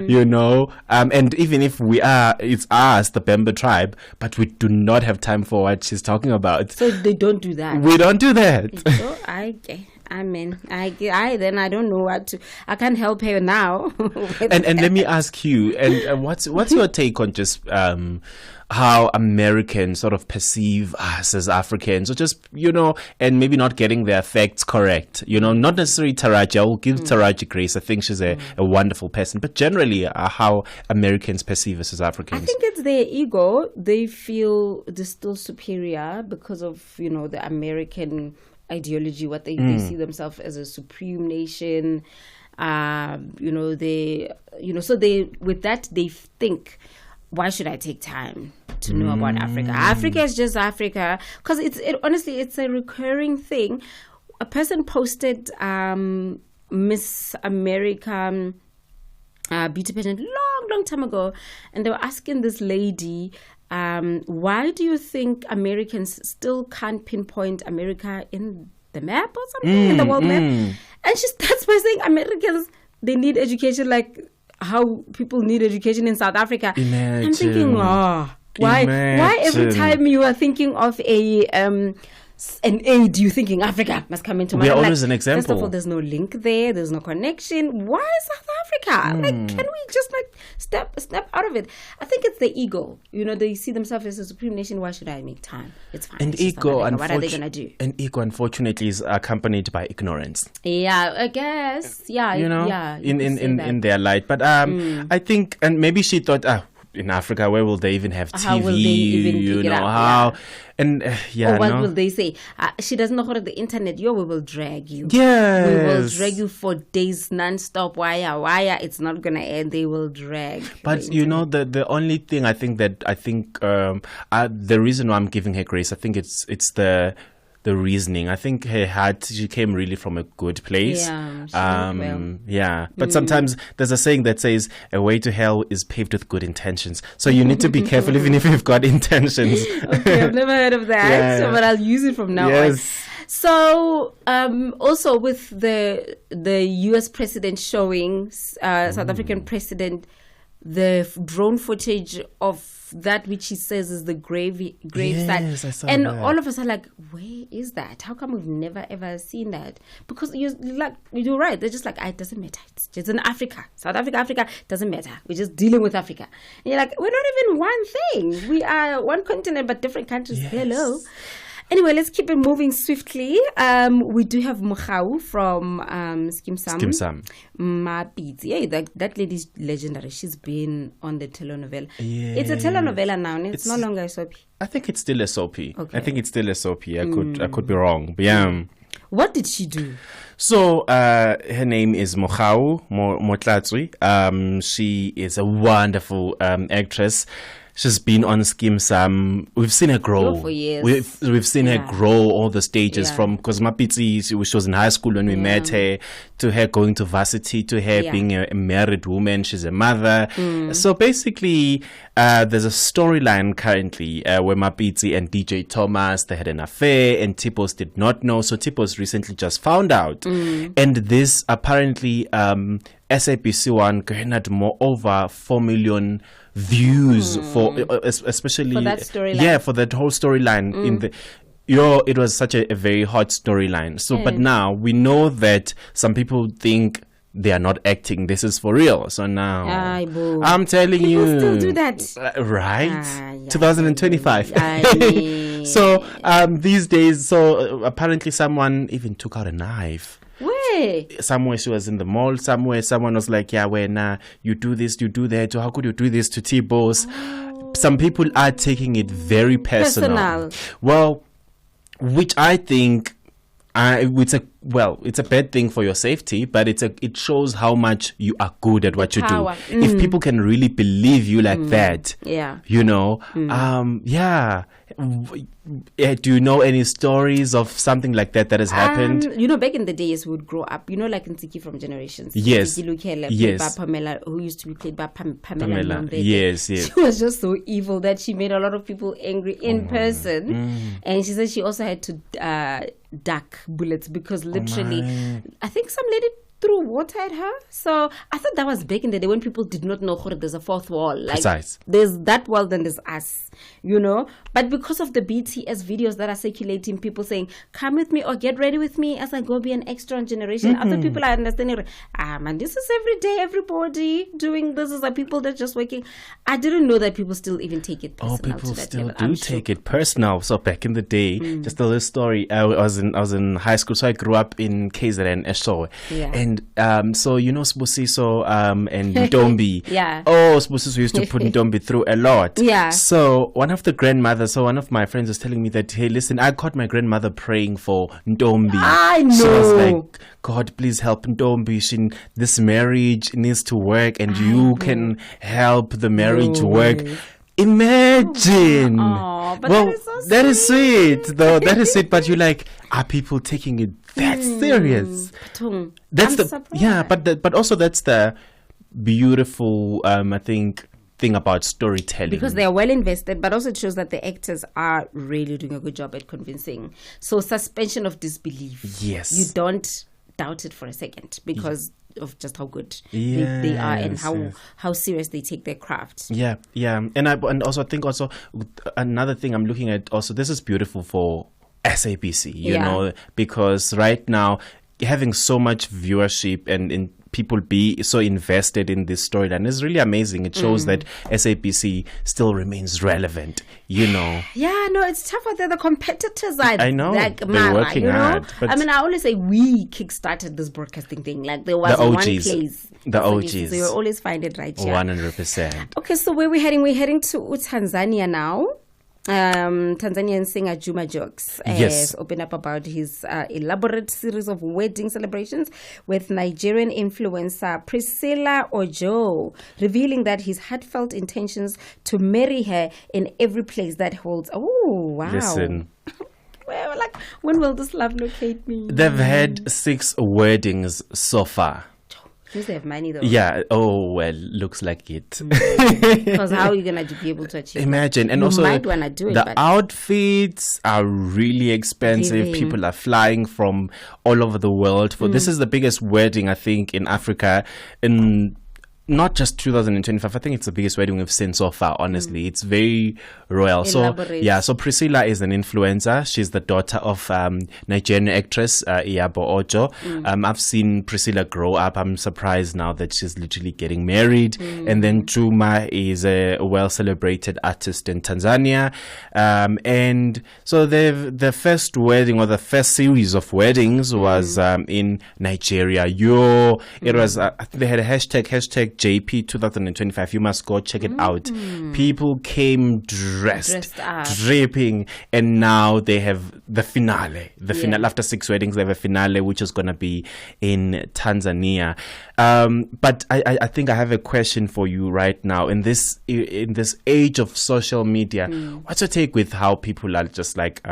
And even if it's us, the Bemba tribe, but we do not have time for what she's talking about. So they don't do that. We don't do that. So then I don't know I can't help her now. and let me ask you, and what's your take on just how Americans sort of perceive us as Africans, or just, and maybe not getting their facts correct, not necessarily Taraji. I will give Taraji grace. I think she's a wonderful person, but generally how Americans perceive us as Africans. I think it's their ego. They feel they're still superior because of, the American ideology, what they see themselves as a supreme nation. So with that, they think, why should I take time to know about Africa? Africa is just Africa. Because honestly, it's a recurring thing. A person posted Miss America beauty pageant long time ago, and they were asking this lady, why do you think Americans still can't pinpoint America in the map or something, in the world map? And she starts by saying Americans, they need education like how people need education in South Africa. Imagine. I'm thinking, why every time you are thinking of an aid, you thinking Africa must come into mind? They're always an example. First of all, there's no link there. There's no connection. Why South Africa? Can we just step out of it? I think it's the ego. They see themselves as a supreme nation. Why should I make time? It's fine. And ego, what are they gonna do? And ego, unfortunately, is accompanied by ignorance. Yeah, I guess. Yeah, in their light. But I think, and maybe she thought, in Africa, where will they even have TV? How will they even pick it up? How? And or what will they say? She doesn't know how to the internet. We will drag you. Yes. We will drag you for days non-stop. Wire. It's not gonna end. They will drag. But the only thing I think the reason why I'm giving her grace, I think it's the reasoning. I think she came really from a good place. Yeah, she did well. Yeah. But sometimes there's a saying that says a way to hell is paved with good intentions. So you need to be careful even if you've got intentions. Okay, I've never heard of that, but I'll use it from now on. So also with the US president showing South African president the drone footage of that which he says is the grave site, and that. All of us are like, where is that? How come we've never ever seen that? Because you're right, they're just like, it doesn't matter, it's just in Africa, South Africa doesn't matter, we're just dealing with Africa. And you're like, we're not even one thing, we are one continent but different countries. Hello. Anyway, let's keep it moving swiftly. We do have Mokhau from Skim Sam. Mapitsi. Yeah, that lady's legendary. She's been on the telenovela. Yeah. It's a telenovela now, and it's no longer a soapy. I think it's still a soapy. Okay. I think it's still a soapy. I could be wrong. But yeah. What did she do? So her name is Mokhau Motlatsui. She is a wonderful actress. She's been on Skim Sam. We've seen her grow for years. We've seen her grow all the stages from, because Mapitsi, she was in high school when we met her, to her going to varsity, to her being a married woman. She's a mother. So basically, there's a storyline currently where Mapitsi and DJ Thomas, they had an affair, and Tipos did not know. So Tipos recently just found out. And this apparently SABC1 garnered over 4 million views for especially for that storyline. Yeah, for that whole storyline in the it was such a very hot storyline. So but now we know that some people think they are not acting, this is for real. So now I'm telling people you, still do that, right? 2025. So these days, so apparently someone even took out a knife. Where? Somewhere she was in the mall, somewhere someone was like, you do this, you do that, how could you do this to T-Boss? Some people are taking it very personal. Well, which I think it's a bad thing for your safety, but it shows how much you are good at what you do. If people can really believe you like that, do you know any stories of something like that has happened? Back in the days we would grow up, like in Tsiki from Generations. Yes. Played by Pamela, who used to be played by Pamela. Yes. She was just so evil that she made a lot of people angry in person. And she said she also had to duck bullets because literally, I think some lady threw water at her. So I thought that was back in the day when people did not know there's a fourth wall. Like, there's that wall, then there's us, But because of the BTS videos that are circulating, people saying, come with me or get ready with me as I go be an extra on Generation. Other people are understanding, man, this is every day, everybody doing this. Is like people that just working. I didn't know that people still even take it personal. Oh, people still do take it personal. So back in the day, just a little story. I was in high school, so I grew up in KZN, Eshowe. Yeah. And so Sbusiso and Ntombi. Yeah. Oh, Sbusiso used to put Ntombi through a lot. Yeah. So one of my friends was telling me that, hey, listen, I caught my grandmother praying for Ntombi. I know. So I was like, God, please help Ntombi. This marriage needs to work, and you can help the marriage work. Imagine. But that is sweet, though. That is sweet. But you're like, are people taking it that serious? That's but also that's the beautiful, I think, thing about storytelling, because they are well invested, but also it shows that the actors are really doing a good job at convincing. So suspension of disbelief. Yes, you don't doubt it for a second because of just how good they are and how serious they take their craft. And also I think also another thing I'm looking at also, this is beautiful for SABC, you know, because right now having so much viewership and in people be so invested in this storyline is really amazing. It shows that SABC still remains relevant, Yeah, no, it's tough out there. The competitors are, I know, like, they're working hard. I mean, I always say we kickstarted this broadcasting thing. Like, there was one place. The OGs. So you'll always find it right here. 100%. Okay, so where we're heading? We're heading to Tanzania now. Tanzanian singer Juma Jokes has opened up about his elaborate series of wedding celebrations with Nigerian influencer Priscilla Ojo, revealing that his heartfelt intentions to marry her in every place that holds. Oh, wow. Listen. Well, like, when will this love locate me? They've had 6 weddings so far. Since they have money, though. Yeah. Oh, well, looks like it. Because how are you going to be able to achieve Imagine. that? And you also, might want to do it, the outfits are really expensive. People are flying from all over the world. This is the biggest wedding, I think, in Africa in not just 2025. I think it's the biggest wedding we've seen so far, honestly. It's very royal. Elaborate. So Priscilla is an influencer. She's the daughter of Nigerian actress Iyabo Ojo. I've seen Priscilla grow up. I'm surprised now that she's literally getting married. And then Juma is a well-celebrated artist in Tanzania. And so the first wedding, or the first series of weddings, was in Nigeria. It was, they had a hashtag JP 2025. You must go check it out. People came dressed up, dripping, and now they have the finale. Finale after 6 weddings. They have a finale, which is gonna be in Tanzania. But I think I have a question for you right now. In this age of social media, what's your take with how people are just like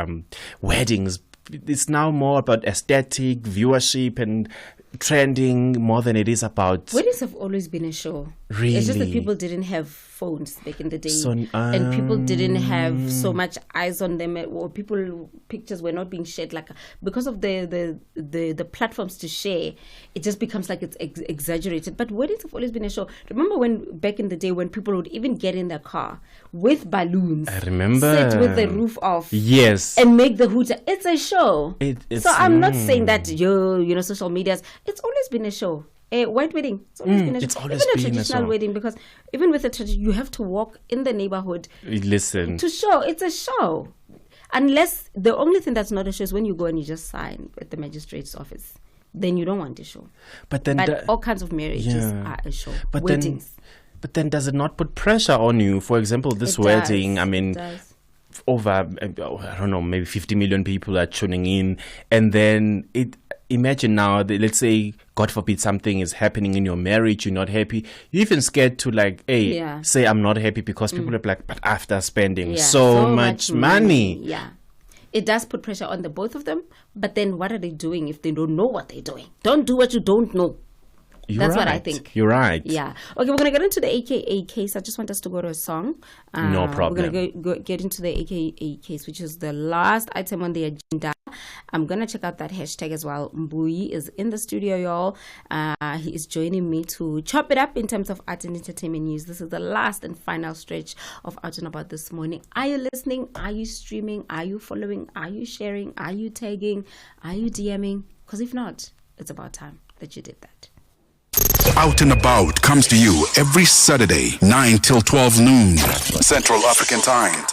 weddings? It's now more about aesthetic, viewership, and trending more than it is about. Weddings have always been a show. Really? It's just that people didn't have phones back in the day, and people didn't have so much eyes on them, or pictures were not being shared because of the platforms to share. It just becomes like it's exaggerated. But weddings have always been a show. Remember when back in the day when people would even get in their car with balloons, I remember, sit with the roof off, yes, and make the hooter. It's a show. So I'm not saying that social medias. It's always been a show. A white wedding, it's always been a show. Even a traditional wedding, because even with a tradition, you have to walk in the neighborhood. Listen, to show it's a show. Unless the only thing that's not a show is when you go and you just sign at the magistrate's office. Then you don't want a show. But all kinds of marriages are a show. Weddings. But then does it not put pressure on you? For example, this wedding, I mean, over, I don't know, maybe 50 million people are tuning in, and then imagine now that, let's say, God forbid, something is happening in your marriage, you're not happy, you're even scared to say I'm not happy, because people are like, but after spending so much money. Yeah, it does put pressure on the both of them. But then what are they doing if they don't know what they're doing? Don't do what you don't know. That's what I think. You're right. Yeah. Okay, we're going to get into the AKA case. I just want us to go to a song. No problem. We're going to get into the AKA case, which is the last item on the agenda. I'm going to check out that hashtag as well. Mbui is in the studio, y'all. He is joining me to chop it up in terms of art and entertainment news. This is the last and final stretch of Out and About this morning. Are you listening? Are you streaming? Are you following? Are you sharing? Are you tagging? Are you DMing? Because if not, it's about time that you did that. Out and About comes to you every Saturday, 9 till 12 noon, Central African Time.